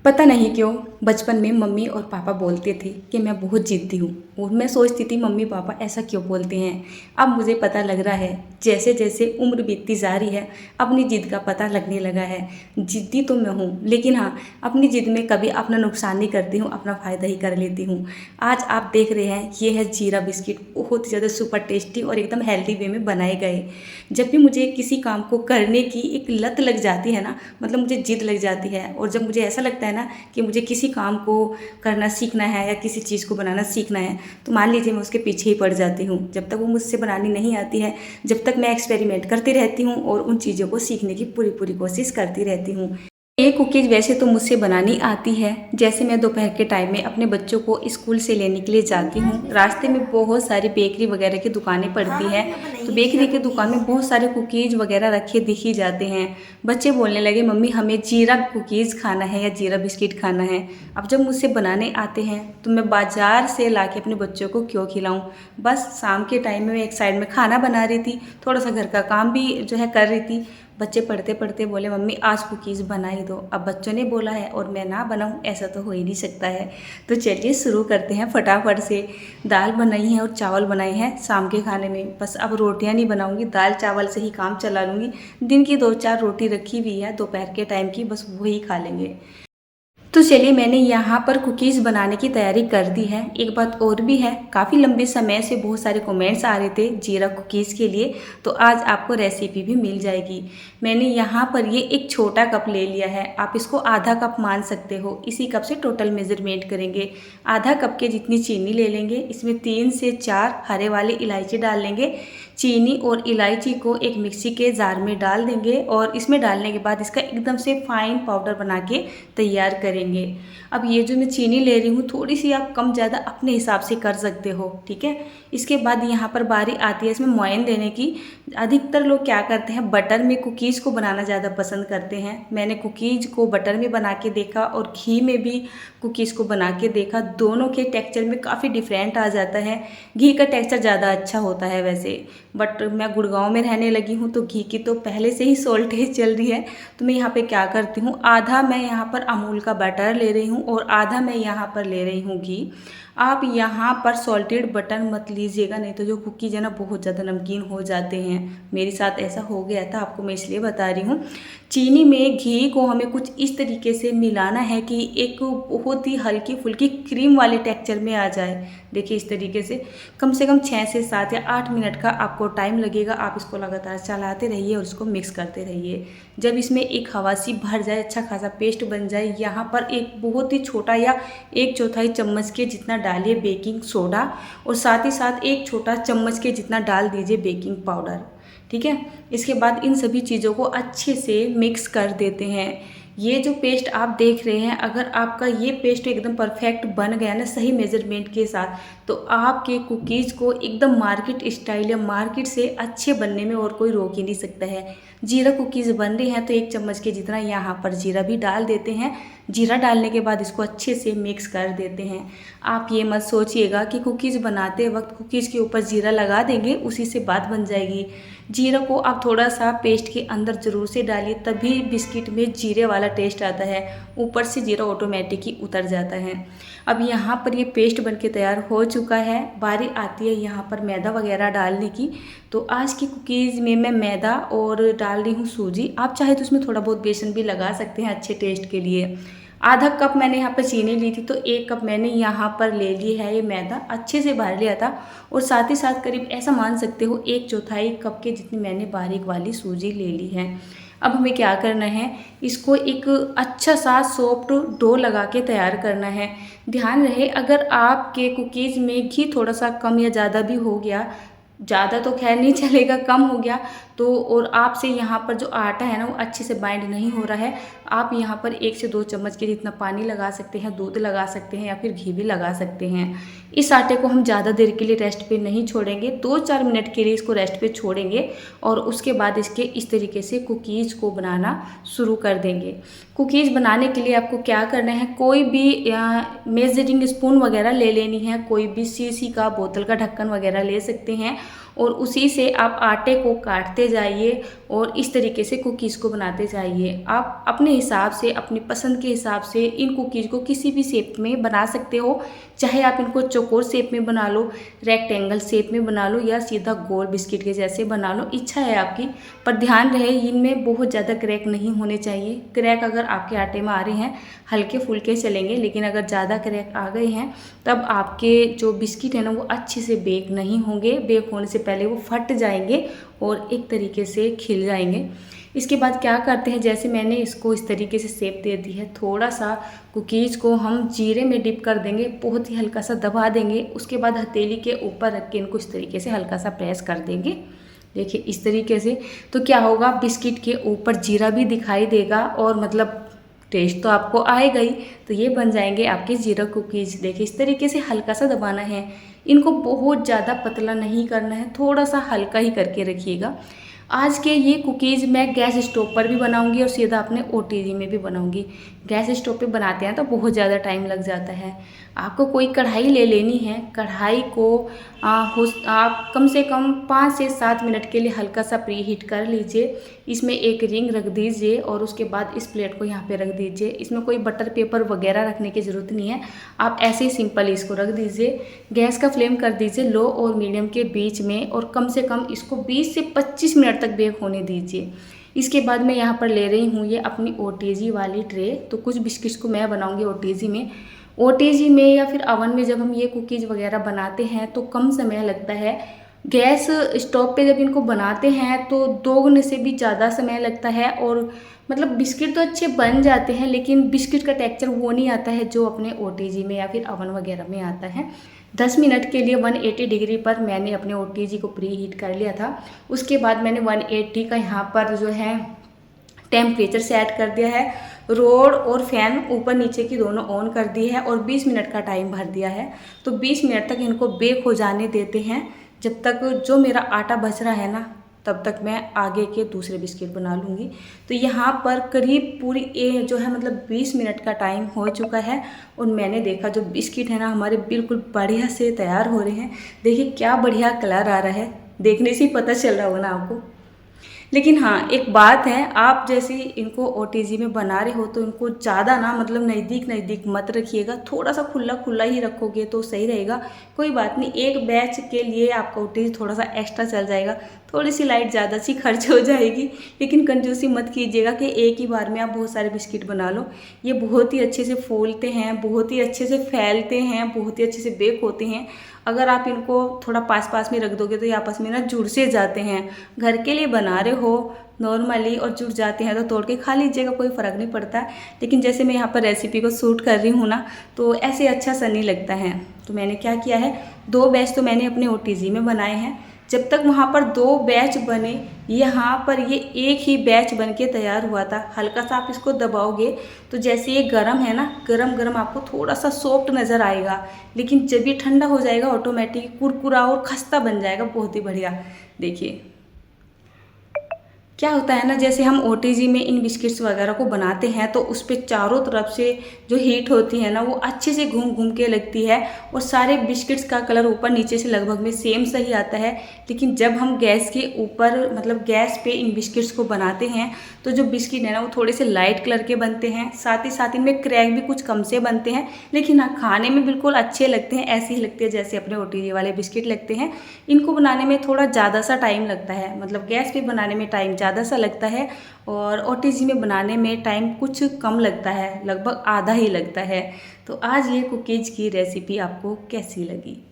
पता नहीं क्यों बचपन में मम्मी और पापा बोलते थे कि मैं बहुत ज़िद्दी हूँ। और मैं सोचती थी मम्मी पापा ऐसा क्यों बोलते हैं। अब मुझे पता लग रहा है जैसे जैसे उम्र बीतती जा रही है अपनी ज़िद का पता लगने लगा है। ज़िद्दी तो मैं हूँ, लेकिन हाँ, अपनी ज़िद में कभी अपना नुकसान नहीं करती हूँ, अपना फ़ायदा ही कर लेती हूँ। आज आप देख रहे हैं ये है जीरा बिस्किट, बहुत ही ज़्यादा सुपर टेस्टी और एकदम हेल्दी वे में बनाए गए। जब भी मुझे किसी काम को करने की एक लत लग जाती है ना, मतलब मुझे ज़िद लग जाती है, और जब मुझे ऐसा लगता है ना कि मुझे किसी काम को करना सीखना है या किसी चीज़ को बनाना सीखना है, तो मान लीजिए मैं उसके पीछे ही पड़ जाती हूँ। जब तक वो मुझसे बनानी नहीं आती है, जब तक मैं एक्सपेरिमेंट करती रहती हूँ और उन चीज़ों को सीखने की पूरी पूरी कोशिश करती रहती हूँ। ये कुकीज़ वैसे तो मुझसे बनानी आती है। जैसे मैं दोपहर के टाइम में अपने बच्चों को स्कूल से लेने के लिए जाती हूँ, रास्ते में बहुत सारी बेकरी वगैरह की दुकानें पड़ती हैं। तो बेकरी की दुकान में बहुत सारे कुकीज़ वगैरह रखे दिख ही जाते हैं। बच्चे बोलने लगे मम्मी हमें जीरा कुकीज़ खाना है या जीरा बिस्किट खाना है। अब जब मुझसे बनाने आते हैं तो मैं बाज़ार से ला के अपने बच्चों को क्यों खिलाऊँ। बस शाम के टाइम में मैं एक साइड में खाना बना रही थी, थोड़ा सा घर का काम भी जो है कर रही थी। बच्चे पढ़ते पढ़ते बोले मम्मी आज कुकीज़ बना ही दो। अब बच्चों ने बोला है और मैं ना बनाऊँ, ऐसा तो हो ही नहीं सकता है। तो चलिए शुरू करते हैं फटाफट से। दाल बनाई है और चावल बनाए हैं शाम के खाने में। बस अब रोटियां नहीं बनाऊंगी, दाल चावल से ही काम चला लूँगी। दिन की 2-4 रोटी रखी हुई है दोपहर के टाइम की, बस वही खा लेंगे। तो चलिए मैंने यहाँ पर कुकीज़ बनाने की तैयारी कर दी है। एक बात और भी है, काफ़ी लंबे समय से बहुत सारे कमेंट्स आ रहे थे जीरा कुकीज़ के लिए, तो आज आपको रेसिपी भी मिल जाएगी। मैंने यहाँ पर ये एक छोटा कप ले लिया है, आप इसको आधा कप मान सकते हो। इसी कप से टोटल मेज़रमेंट करेंगे। आधा कप के जितनी चीनी ले लेंगे, इसमें 3 से 4 हरे वाले इलायची डाल लेंगे। चीनी और इलायची को एक मिक्सी के जार में डाल देंगे और इसमें डालने के बाद इसका एकदम से फाइन पाउडर बना के तैयार करेंगे। अब ये जो मैं चीनी ले रही हूँ थोड़ी सी आप कम ज़्यादा अपने हिसाब से कर सकते हो, ठीक है। इसके बाद यहाँ पर बारी आती है इसमें मोयन देने की। अधिकतर लोग क्या करते हैं, बटर में कुकीज़ को बनाना ज़्यादा पसंद करते हैं। मैंने कुकीज़ को बटर में बना के देखा और घी में भी कुकीज़ को बना के देखा, दोनों के टेक्सचर में काफ़ी डिफरेंट आ जाता है। घी का टेक्सचर ज़्यादा अच्छा होता है वैसे, बट मैं गुड़गांव में रहने लगी हूँ तो घी की तो पहले से ही शॉर्टेज चल रही है। तो मैं यहाँ पे क्या करती हूँ, आधा मैं यहाँ पर अमूल का बटर ले रही हूँ और आधा मैं यहाँ पर ले रही हूँ घी। आप यहाँ पर सॉल्टेड बटर मत लीजिएगा, नहीं तो जो कुकीज़ है ना बहुत ज़्यादा नमकीन हो जाते हैं। मेरे साथ ऐसा हो गया था, आपको मैं इसलिए बता रही हूँ। चीनी में घी को हमें कुछ इस तरीके से मिलाना है कि एक बहुत ही हल्की फुल्की क्रीम वाले टेक्सचर में आ जाए। देखिए इस तरीके से कम 6 से 7 या 8 मिनट का आपको टाइम लगेगा। आप इसको लगातार चलाते रहिए और इसको मिक्स करते रहिए। जब इसमें एक हवासी भर जाए, अच्छा खासा पेस्ट बन जाए, यहाँ पर एक बहुत ही छोटा या 1/4 चम्मच के जितना डालिए बेकिंग सोडा और साथ ही साथ 1 छोटा चम्मच के जितना डाल दीजिए बेकिंग पाउडर, ठीक है। इसके बाद इन सभी चीज़ों को अच्छे से मिक्स कर देते हैं। ये जो पेस्ट आप देख रहे हैं, अगर आपका ये पेस्ट एकदम परफेक्ट बन गया ना सही मेज़रमेंट के साथ, तो आपके कुकीज़ को एकदम मार्केट स्टाइल या मार्केट से अच्छे बनने में और कोई रोक ही नहीं सकता है। जीरा कुकीज़ बन रही हैं तो 1 चम्मच के जितना यहाँ पर जीरा भी डाल देते हैं। जीरा डालने के बाद इसको अच्छे से मिक्स कर देते हैं। आप ये मत सोचिएगा कि कुकीज़ बनाते वक्त कुकीज़ के ऊपर जीरा लगा देंगे उसी से बात बन जाएगी। जीरा को आप थोड़ा सा पेस्ट के अंदर ज़रूर से डालिए, तभी बिस्किट में जीरे वाला टेस्ट आता है। ऊपर से जीरा ऑटोमेटिक ही उतर जाता है। अब यहाँ पर ये पेस्ट बनके तैयार हो चुका है। बारी आती है यहाँ पर मैदा वगैरह डालने की। तो आज की कुकीज़ में मैं मैदा और डाल रही हूँ सूजी। आप चाहे तो उसमें थोड़ा बहुत बेसन भी लगा सकते हैं अच्छे टेस्ट के लिए। आधा कप मैंने यहाँ पर चीनी ली थी तो 1 कप मैंने यहाँ पर ले ली है ये मैदा, अच्छे से भर लिया था। और साथ ही साथ करीब ऐसा मान सकते हो 1/4 कप के जितनी मैंने बारीक वाली सूजी ले ली है। अब हमें क्या करना है, इसको एक अच्छा सा सॉफ्ट डो लगा के तैयार करना है। ध्यान रहे अगर आपके कुकीज़ में घी थोड़ा सा कम या ज़्यादा भी हो गया, ज़्यादा तो खैर नहीं चलेगा, कम हो गया तो, और आपसे यहाँ पर जो आटा है ना वो अच्छे से बाइंड नहीं हो रहा है, आप यहाँ पर 1 से 2 चम्मच के जितना पानी लगा सकते हैं, दूध लगा सकते हैं या फिर घी भी लगा सकते हैं। इस आटे को हम ज़्यादा देर के लिए रेस्ट पे नहीं छोड़ेंगे, 2-4 मिनट के लिए इसको रेस्ट पे छोड़ेंगे और उसके बाद इसके इस तरीके से कुकीज़ को बनाना शुरू कर देंगे। कुकीज़ बनाने के लिए आपको क्या करना है, कोई भी मेजरिंग स्पून वगैरह ले लेनी है, कोई भी शीशी का बोतल का ढक्कन वगैरह ले सकते हैं और उसी से आप आटे को काटते जाइए और इस तरीके से कुकीज़ को बनाते जाइए। आप अपने हिसाब से, अपनी पसंद के हिसाब से इन कुकीज़ को किसी भी शेप में बना सकते हो। चाहे आप इनको चौकोर शेप में बना लो, रेक्टेंगल शेप में बना लो या सीधा गोल बिस्किट के जैसे बना लो, इच्छा है आपकी। पर ध्यान रहे इनमें बहुत ज़्यादा क्रैक नहीं होने चाहिए। क्रैक अगर आपके आटे में आ रहे हैं हल्के फुल्के चलेंगे, लेकिन अगर ज़्यादा क्रैक आ गए हैं तब आपके जो बिस्किट है ना वो अच्छे से बेक नहीं होंगे। बेक होने से पहले वो फट जाएंगे और एक तरीके से खिल जाएंगे। इसके बाद क्या करते हैं, जैसे मैंने इसको इस तरीके से शेप दे दी है, थोड़ा सा कुकीज़ को हम जीरे में डिप कर देंगे, बहुत ही हल्का सा दबा देंगे। उसके बाद हथेली के ऊपर रख के इनको इस तरीके से हल्का सा प्रेस कर देंगे। देखिए इस तरीके से, तो क्या होगा, बिस्किट के ऊपर जीरा भी दिखाई देगा और मतलब टेस्ट तो आपको आएगा ही। तो ये बन जाएंगे आपके जीरा कुकीज़। देखिए इस तरीके से हल्का सा दबाना है, इनको बहुत ज़्यादा पतला नहीं करना है, थोड़ा सा हल्का ही करके रखिएगा। आज के ये कुकीज़ मैं गैस स्टोव पर भी बनाऊंगी और सीधा अपने ओटीजी में भी बनाऊंगी। गैस स्टोव पे बनाते हैं तो बहुत ज़्यादा टाइम लग जाता है। आपको कोई कढ़ाई ले लेनी है, कढ़ाई को आप कम से कम 5 से 7 मिनट के लिए हल्का सा प्री हीट कर लीजिए। इसमें एक रिंग रख दीजिए और उसके बाद इस प्लेट को यहाँ पे रख दीजिए। इसमें कोई बटर पेपर वगैरह रखने की ज़रूरत नहीं है, आप ऐसे ही सिंपल इसको रख दीजिए। गैस का फ्लेम कर दीजिए लो और मीडियम के बीच में और कम से कम इसको 20 से 25 मिनट तक बेक होने दीजिए। इसके बाद मैं यहाँ पर ले रही हूँ ये अपनी ओटीजी वाली ट्रे। तो कुछ बिस्किट्स को मैं बनाऊँगी ओटीजी में। ओटीजी में या फिर अवन में जब हम ये कुकीज़ वगैरह बनाते हैं तो कम समय लगता है। गैस स्टोव पे जब इनको बनाते हैं तो 2 गुने से भी ज़्यादा समय लगता है और मतलब बिस्किट तो अच्छे बन जाते हैं, लेकिन बिस्किट का टेक्सचर वो नहीं आता है जो अपने ओटीजी में या फिर अवन वगैरह में आता है। 10 मिनट के लिए 180 डिग्री पर मैंने अपने ओटीजी को प्री हीट कर लिया था। उसके बाद मैंने 180 का यहाँ पर जो है टेम्परेचर सेट कर दिया है। रोड और फैन ऊपर नीचे की दोनों ऑन कर दी है और 20 मिनट का टाइम भर दिया है। तो 20 मिनट तक इनको बेक हो जाने देते हैं। जब तक जो मेरा आटा बच रहा है ना, तब तक मैं आगे के दूसरे बिस्किट बना लूँगी। तो यहाँ पर करीब पूरी जो है मतलब 20 मिनट का टाइम हो चुका है और मैंने देखा जो बिस्किट है ना हमारे बिल्कुल बढ़िया से तैयार हो रहे हैं। देखिए क्या बढ़िया कलर आ रहा है, देखने से ही पता चल रहा होगा ना आपको। लेकिन हाँ एक बात है, आप जैसे इनको ओटीजी में बना रहे हो तो इनको ज़्यादा ना मतलब नज़दीक नज़दीक मत रखिएगा, थोड़ा सा खुला खुला ही रखोगे तो सही रहेगा। कोई बात नहीं, एक बैच के लिए आपका ओटीजी थोड़ा सा एक्स्ट्रा चल जाएगा, थोड़ी सी लाइट ज़्यादा सी खर्च हो जाएगी, लेकिन कंजूसी मत कीजिएगा कि एक ही बार में आप बहुत सारे बिस्किट बना लो। ये बहुत ही अच्छे से फूलते हैं, बहुत ही अच्छे से फैलते हैं, बहुत ही अच्छे से बेक होते हैं। अगर आप इनको थोड़ा पास पास में रख दोगे तो ये आपस में ना जुड़ से जाते हैं। घर के लिए बना रहे हो नॉर्मली और जुड़ जाते हैं तो तोड़ के खा लीजिएगा, कोई फ़र्क नहीं पड़ता। लेकिन जैसे मैं यहाँ पर रेसिपी को शूट कर रही हूँ ना, तो ऐसे अच्छा सा नहीं लगता है। तो मैंने क्या किया है, 2 बैच तो मैंने अपने ओटीजी में बनाए हैं। जब तक वहाँ पर 2 बैच बने, यहाँ पर ये एक ही बैच बन के तैयार हुआ था। हल्का सा आप इसको दबाओगे तो जैसे ये गरम है ना, गरम गरम आपको थोड़ा सा सॉफ्ट नज़र आएगा, लेकिन जब ये ठंडा हो जाएगा ऑटोमेटिक कुरकुरा और खस्ता बन जाएगा, बहुत ही बढ़िया। देखिए क्या होता है ना, जैसे हम ओटीजी में इन बिस्किट्स वगैरह को बनाते हैं तो उस पर चारों तरफ से जो हीट होती है ना वो अच्छे से घूम घूम के लगती है और सारे बिस्किट्स का कलर ऊपर नीचे से लगभग में सेम सही आता है। लेकिन जब हम गैस के ऊपर मतलब गैस पे इन बिस्किट्स को बनाते हैं तो जो बिस्किट है ना वो थोड़े से लाइट कलर के बनते हैं, साथ ही साथ इनमें क्रैक भी कुछ कम से बनते हैं, लेकिन हाँ खाने में बिल्कुल अच्छे लगते हैं, ऐसे ही लगते हैं जैसे अपने ओटीजी वाले बिस्किट लगते हैं। इनको बनाने में थोड़ा ज़्यादा सा टाइम लगता है, मतलब गैस पे बनाने में टाइम ज़्यादा सा लगता है और ओटीजी में बनाने में टाइम कुछ कम लगता है, लगभग आधा ही लगता है। तो आज ये कुकीज़ की रेसिपी आपको कैसी लगी?